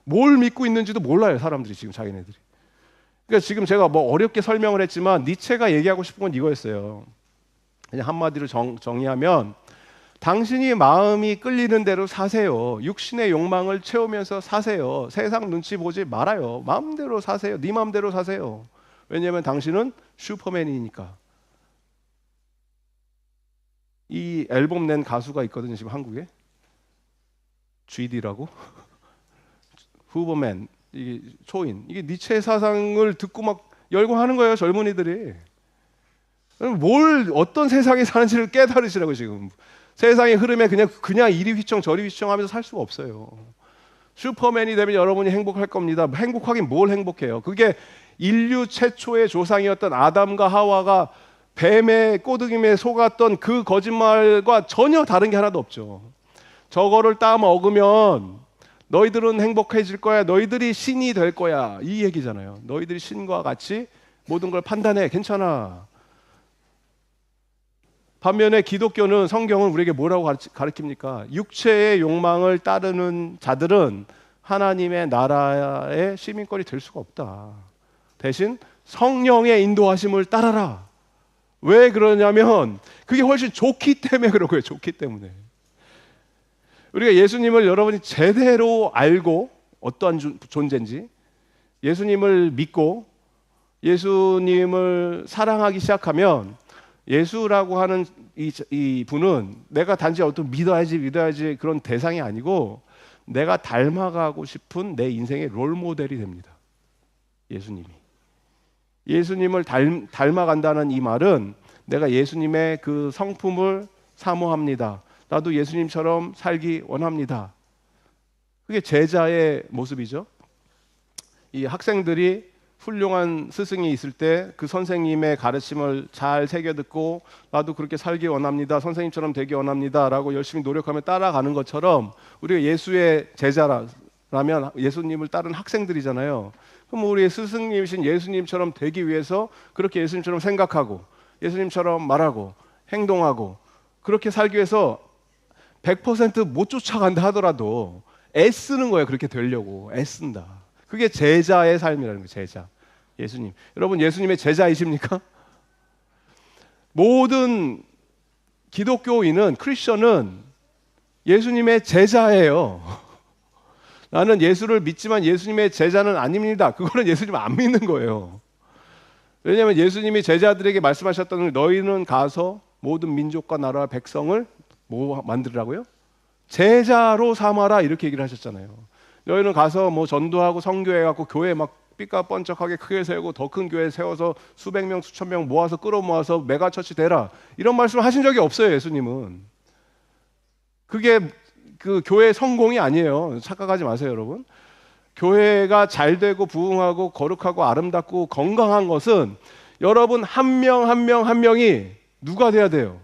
뭘 믿고 있는지도 몰라요. 사람들이 지금 자기네들이. 그러니까 지금 제가 어렵게 설명을 했지만 니체가 얘기하고 싶은 건 이거였어요. 그냥 한마디로 정의하면 당신이 마음이 끌리는 대로 사세요. 육신의 욕망을 채우면서 사세요. 세상 눈치 보지 말아요. 마음대로 사세요. 네 마음대로 사세요. 왜냐하면 당신은 슈퍼맨이니까. 이 앨범 낸 가수가 있거든요. 지금 한국에 GD라고 후버맨, 이게 초인, 이게 니체의 사상을 듣고 막 열광하는 거예요. 젊은이들이. 어떤 세상에 사는지를 깨달으시라고. 지금 세상의 흐름에 그냥 이리 휘청 저리 휘청하면서 살 수가 없어요. 슈퍼맨이 되면 여러분이 행복할 겁니다. 행복하긴 뭘 행복해요. 그게 인류 최초의 조상이었던 아담과 하와가 뱀의 꼬드김에 속았던 그 거짓말과 전혀 다른 게 하나도 없죠. 저거를 따먹으면 너희들은 행복해질 거야. 너희들이 신이 될 거야. 이 얘기잖아요. 너희들이 신과 같이 모든 걸 판단해. 괜찮아. 반면에 기독교는, 성경은 우리에게 뭐라고 가르칩니까? 육체의 욕망을 따르는 자들은 하나님의 나라의 시민권이 될 수가 없다. 대신 성령의 인도하심을 따라라. 왜 그러냐면 그게 훨씬 좋기 때문에 그런 거예요. 좋기 때문에. 우리가 예수님을 여러분이 제대로 알고 어떠한 존재인지, 예수님을 믿고 예수님을 사랑하기 시작하면 예수라고 하는 이 분은 내가 단지 어떤 믿어야지 그런 대상이 아니고 내가 닮아가고 싶은 내 인생의 롤모델이 됩니다. 예수님을 닮아간다는 이 말은 내가 예수님의 그 성품을 사모합니다. 나도 예수님처럼 살기 원합니다. 그게 제자의 모습이죠. 이 학생들이 훌륭한 스승이 있을 때 그 선생님의 가르침을 잘 새겨 듣고 나도 그렇게 살기 원합니다. 선생님처럼 되기 원합니다. 라고 열심히 노력하며 따라가는 것처럼 우리가 예수의 제자라면 예수님을 따른 학생들이잖아요. 그럼 우리의 스승님이신 예수님처럼 되기 위해서 그렇게 예수님처럼 생각하고 예수님처럼 말하고 행동하고 그렇게 살기 위해서 100% 못 쫓아간다 하더라도 애쓰는 거예요. 그렇게 되려고 애쓴다. 그게 제자의 삶이라는 거예요. 제자. 예수님. 여러분 예수님의 제자이십니까? 모든 기독교인은, 크리스천은 예수님의 제자예요. 나는 예수를 믿지만 예수님의 제자는 아닙니다. 그거는 예수님 안 믿는 거예요. 왜냐하면 예수님이 제자들에게 말씀하셨던, 너희는 가서 모든 민족과 나라와 백성을 뭐 만들으라고요? 제자로 삼아라, 이렇게 얘기를 하셨잖아요. 너희는 가서 뭐 전도하고 선교해갖고 교회 막 삐까뻔쩍하게 크게 세우고 더 큰 교회 세워서 수백 명 수천 명 모아서 끌어모아서 메가처치 되라, 이런 말씀을 하신 적이 없어요. 예수님은. 그게 그 교회 성공이 아니에요. 착각하지 마세요, 여러분. 교회가 잘 되고 부흥하고 거룩하고 아름답고 건강한 것은 여러분 한 명 한 명 한 명이 누가 돼야 돼요?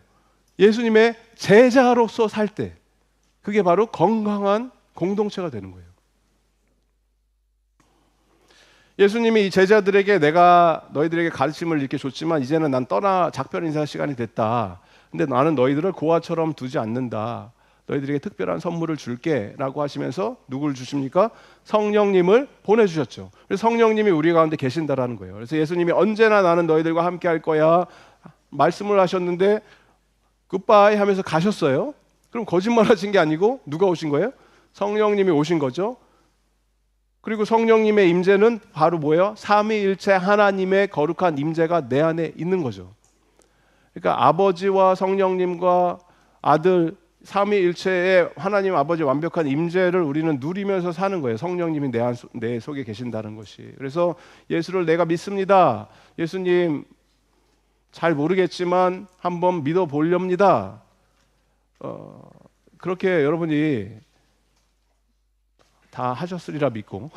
예수님의 제자로서 살 때, 그게 바로 건강한 공동체가 되는 거예요. 예수님이 이 제자들에게, 내가 너희들에게 가르침을 이렇게 줬지만 이제는 난 떠나 작별 인사할 시간이 됐다. 근데 나는 너희들을 고아처럼 두지 않는다. 너희들에게 특별한 선물을 줄게 라고 하시면서 누굴 주십니까? 성령님을 보내주셨죠. 그래서 성령님이 우리 가운데 계신다라는 거예요. 그래서 예수님이 언제나 나는 너희들과 함께 할 거야 말씀을 하셨는데 굿바이 하면서 가셨어요. 그럼 거짓말 하신 게 아니고 누가 오신 거예요? 성령님이 오신 거죠. 그리고 성령님의 임재는 바로 뭐예요? 삼위일체 하나님의 거룩한 임재가 내 안에 있는 거죠. 그러니까 아버지와 성령님과 아들, 삼위일체의 하나님 아버지 완벽한 임재를 우리는 누리면서 사는 거예요. 성령님이 내 속에 계신다는 것이. 그래서 예수를 내가 믿습니다. 예수님 잘 모르겠지만 한번 믿어보렵니다. 그렇게 여러분이 다 하셨으리라 믿고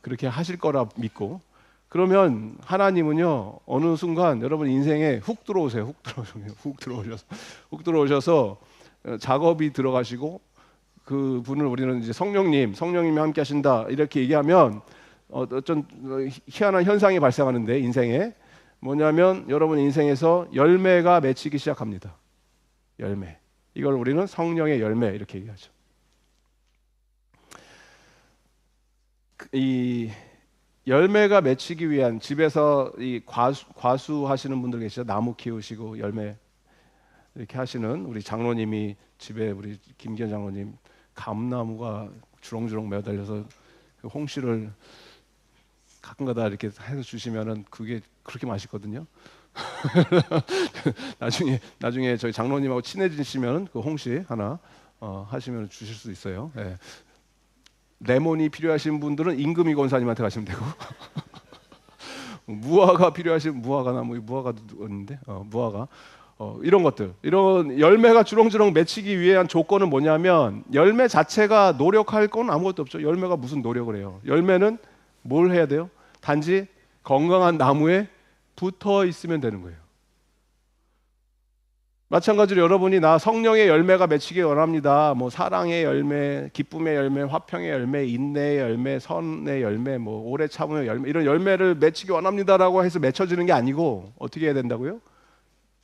그렇게 하실 거라 믿고, 그러면 하나님은요 어느 순간 여러분 인생에 훅 들어오세요. 훅 들어오셔서 작업이 들어가시고, 그 분을 우리는 이제 성령님이 함께 하신다 이렇게 얘기하면 어떤 희한한 현상이 발생하는데, 인생에 뭐냐면 여러분 인생에서 열매가 맺히기 시작합니다. 열매. 이걸 우리는 성령의 열매 이렇게 얘기하죠. 이 열매가 맺히기 위한, 집에서 이 과수 하시는 분들 계시죠. 나무 키우시고 열매 이렇게 하시는 우리 장로님이, 집에 우리 김기현 장로님 감나무가 주렁주렁 매달려서 홍시를 가끔가다 이렇게 해서 주시면은 그게 그렇게 맛있거든요. 나중에 저희 장로님하고 친해지시면 그 홍시 하나 하시면 주실 수 있어요. 예. 레몬이 필요하신 분들은 임금희 권사님한테 가시면 되고 무화과 필요하신 무화과 있는데 무화과 이런 것들, 이런 열매가 주렁주렁 맺히기 위한 조건은 뭐냐면, 열매 자체가 노력할 건 아무것도 없죠. 열매가 무슨 노력을 해요? 열매는 뭘 해야 돼요? 단지 건강한 나무에 붙어 있으면 되는 거예요. 마찬가지로 여러분이 나 성령의 열매가 맺히기 원합니다. 뭐 사랑의 열매, 기쁨의 열매, 화평의 열매, 인내의 열매, 선의 열매, 뭐 오래 참음의 열매, 이런 열매를 맺히기 원합니다라고 해서 맺혀지는 게 아니고 어떻게 해야 된다고요?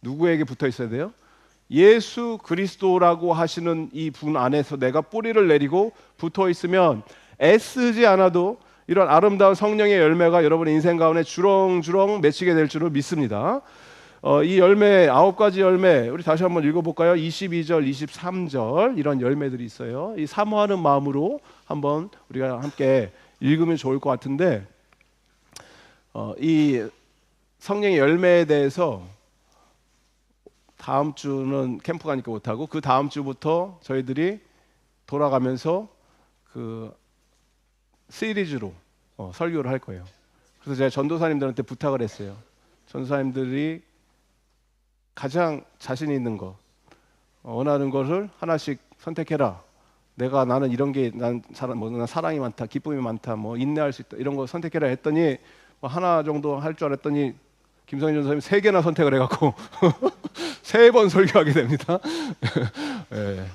누구에게 붙어 있어야 돼요? 예수 그리스도라고 하시는 이 분 안에서 내가 뿌리를 내리고 붙어 있으면 애쓰지 않아도 이런 아름다운 성령의 열매가 여러분의 인생 가운데 주렁주렁 맺히게 될 줄을 믿습니다. 이 열매, 9가지 열매, 우리 다시 한번 읽어볼까요? 22절, 23절 이런 열매들이 있어요. 이 사모하는 마음으로 한번 우리가 함께 읽으면 좋을 것 같은데, 이 성령의 열매에 대해서 다음 주는 캠프 가니까 못하고 그 다음 주부터 저희들이 돌아가면서 그 시리즈로 설교를 할 거예요. 그래서 제가 전도사님들한테 부탁을 했어요. 전도사님들이 가장 자신 있는 거, 원하는 것을 하나씩 선택해라. 나는 이런 게, 난 사랑이 많다, 기쁨이 많다, 뭐 인내할 수 있다, 이런 거 선택해라 했더니 뭐 하나 정도 할 줄 알았더니 김성인 전도사님 3개나 선택을 해갖고 3번 설교하게 됩니다. 네,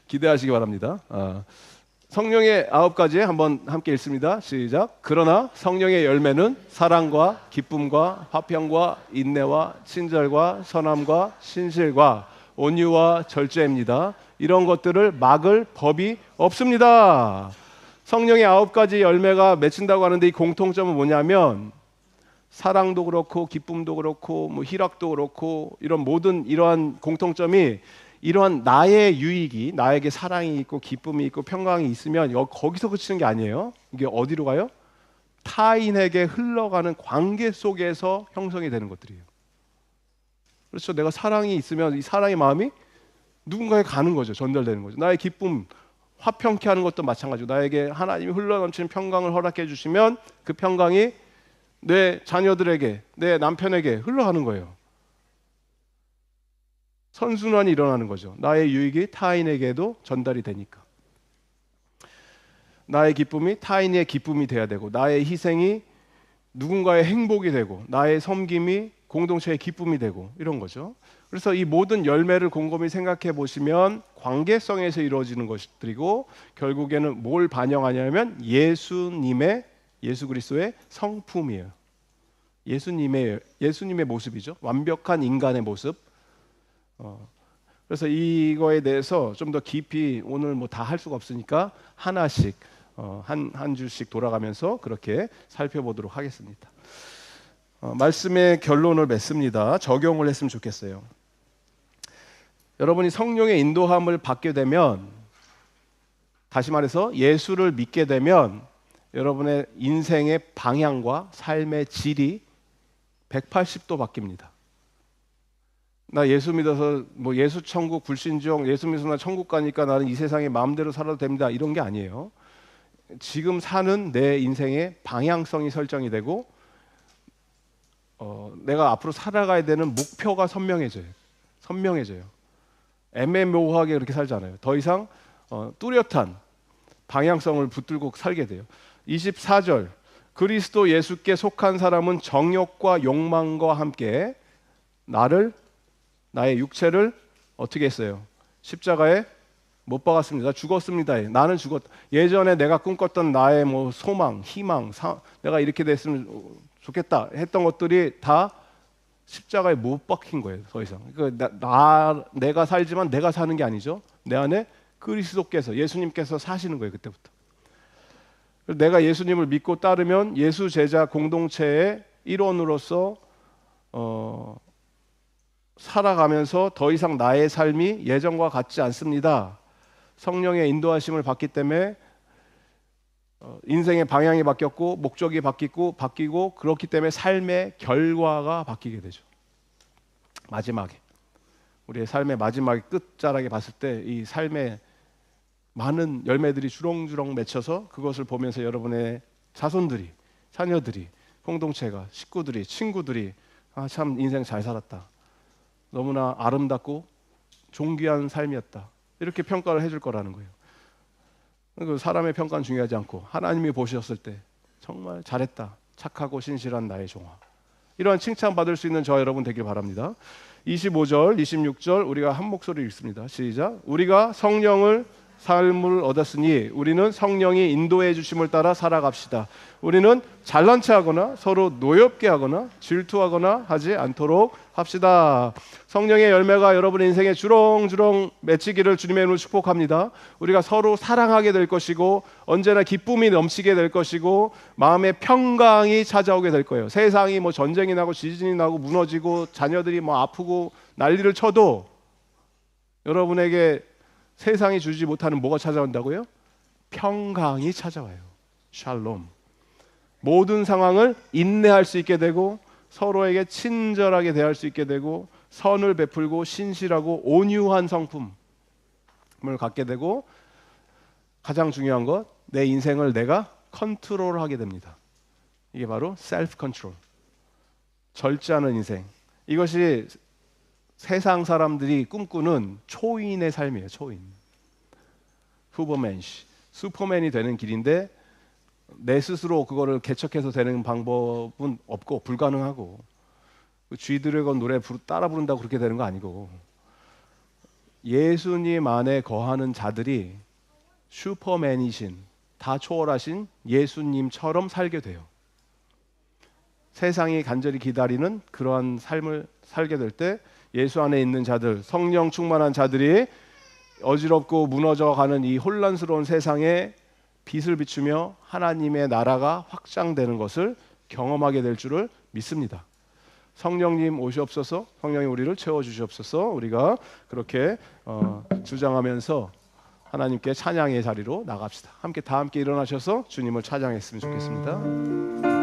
기대하시기 바랍니다. 성령의 9가지 한번 함께 읽습니다. 시작. 그러나 성령의 열매는 사랑과 기쁨과 화평과 인내와 친절과 선함과 신실과 온유와 절제입니다. 이런 것들을 막을 법이 없습니다. 성령의 9가지 열매가 맺힌다고 하는데 이 공통점은 뭐냐면 사랑도 그렇고 기쁨도 그렇고 뭐 희락도 그렇고 이런 모든 이러한 공통점이 이러한 나의 유익이 나에게 사랑이 있고 기쁨이 있고 평강이 있으면 거기서 그치는 게 아니에요. 이게 어디로 가요? 타인에게 흘러가는 관계 속에서 형성이 되는 것들이에요. 그렇죠. 내가 사랑이 있으면 이 사랑의 마음이 누군가에 가는 거죠. 전달되는 거죠. 나의 기쁨 화평케 하는 것도 마찬가지고 나에게 하나님이 흘러넘치는 평강을 허락해 주시면 그 평강이 내 자녀들에게 내 남편에게 흘러가는 거예요. 선순환이 일어나는 거죠. 나의 유익이 타인에게도 전달이 되니까. 나의 기쁨이 타인의 기쁨이 돼야 되고 나의 희생이 누군가의 행복이 되고 나의 섬김이 공동체의 기쁨이 되고 이런 거죠. 그래서 이 모든 열매를 곰곰이 생각해 보시면 관계성에서 이루어지는 것들이고 결국에는 뭘 반영하냐면 예수 그리스도의 성품이에요. 예수님의 모습이죠. 완벽한 인간의 모습. 그래서 이거에 대해서 좀 더 깊이 오늘 뭐 다 할 수가 없으니까 하나씩 한 줄씩 돌아가면서 그렇게 살펴보도록 하겠습니다. 말씀의 결론을 맺습니다. 적용을 했으면 좋겠어요. 여러분이 성령의 인도함을 받게 되면, 다시 말해서 예수를 믿게 되면 여러분의 인생의 방향과 삶의 질이 180도 바뀝니다. 나 예수 믿어서 뭐 예수 천국 불신종, 예수 믿어서 나 천국 가니까 나는 이 세상에 마음대로 살아도 됩니다, 이런 게 아니에요. 지금 사는 내 인생의 방향성이 설정이 되고 내가 앞으로 살아가야 되는 목표가 선명해져요. 애매모호하게 그렇게 살지 않아요. 더 이상 뚜렷한 방향성을 붙들고 살게 돼요. 24절, 그리스도 예수께 속한 사람은 정욕과 욕망과 함께 나의 육체를 어떻게 했어요? 십자가에 못 박았습니다. 죽었습니다. 나는 예전에 내가 꿈꿨던 나의 뭐 소망, 희망, 내가 이렇게 됐으면 좋겠다 했던 것들이 다 십자가에 못 박힌 거예요. 더 이상. 그러니까 내가 살지만 내가 사는 게 아니죠. 내 안에 그리스도께서, 예수님께서 사시는 거예요. 그때부터. 내가 예수님을 믿고 따르면 예수 제자 공동체의 일원으로서 살아가면서 더 이상 나의 삶이 예전과 같지 않습니다. 성령의 인도하심을 받기 때문에 인생의 방향이 바뀌었고 목적이 바뀌고 그렇기 때문에 삶의 결과가 바뀌게 되죠. 마지막에 우리의 삶의 마지막에 끝자락에 봤을 때 이 삶의 많은 열매들이 주렁주렁 맺혀서 그것을 보면서 여러분의 자손들이, 자녀들이, 공동체가, 식구들이, 친구들이 참 인생 잘 살았다, 너무나 아름답고 존귀한 삶이었다, 이렇게 평가를 해줄 거라는 거예요. 그 사람의 평가는 중요하지 않고 하나님이 보셨을 때 정말 잘했다, 착하고 신실한 나의 종아, 이러한 칭찬받을 수 있는 저 여러분 되길 바랍니다. 25절, 26절 우리가 한 목소리 읽습니다. 시작. 우리가 성령을 삶을 얻었으니 우리는 성령이 인도해 주심을 따라 살아갑시다. 우리는 잘난 체하거나 서로 노엽게 하거나 질투하거나 하지 않도록 합시다. 성령의 열매가 여러분의 인생에 주렁주렁 맺히기를 주님의 이름으로 축복합니다. 우리가 서로 사랑하게 될 것이고 언제나 기쁨이 넘치게 될 것이고 마음의 평강이 찾아오게 될 거예요. 세상이 뭐 전쟁이 나고 지진이 나고 무너지고 자녀들이 뭐 아프고 난리를 쳐도 여러분에게 세상이 주지 못하는 뭐가 찾아온다고요? 평강이 찾아와요. 샬롬. 모든 상황을 인내할 수 있게 되고 서로에게 친절하게 대할 수 있게 되고 선을 베풀고 신실하고 온유한 성품을 갖게 되고 가장 중요한 것, 내 인생을 내가 컨트롤하게 됩니다. 이게 바로 셀프 컨트롤. 절제하는 인생. 이것이 세상 사람들이 꿈꾸는 초인의 삶이에요. 초인. 후버맨시. 슈퍼맨이 되는 길인데 내 스스로 그거를 개척해서 되는 방법은 없고 불가능하고 G드래곤 노래 따라 부른다고 그렇게 되는 거 아니고 예수님 안에 거하는 자들이 슈퍼맨이신, 다 초월하신 예수님처럼 살게 돼요. 세상이 간절히 기다리는 그러한 삶을 살게 될 때 예수 안에 있는 자들, 성령 충만한 자들이 어지럽고 무너져가는 이 혼란스러운 세상에 빛을 비추며 하나님의 나라가 확장되는 것을 경험하게 될 줄을 믿습니다. 성령님 오시옵소서, 성령님 우리를 채워주시옵소서. 우리가 그렇게 주장하면서 하나님께 찬양의 자리로 나갑시다. 다 함께 일어나셔서 주님을 찬양했으면 좋겠습니다.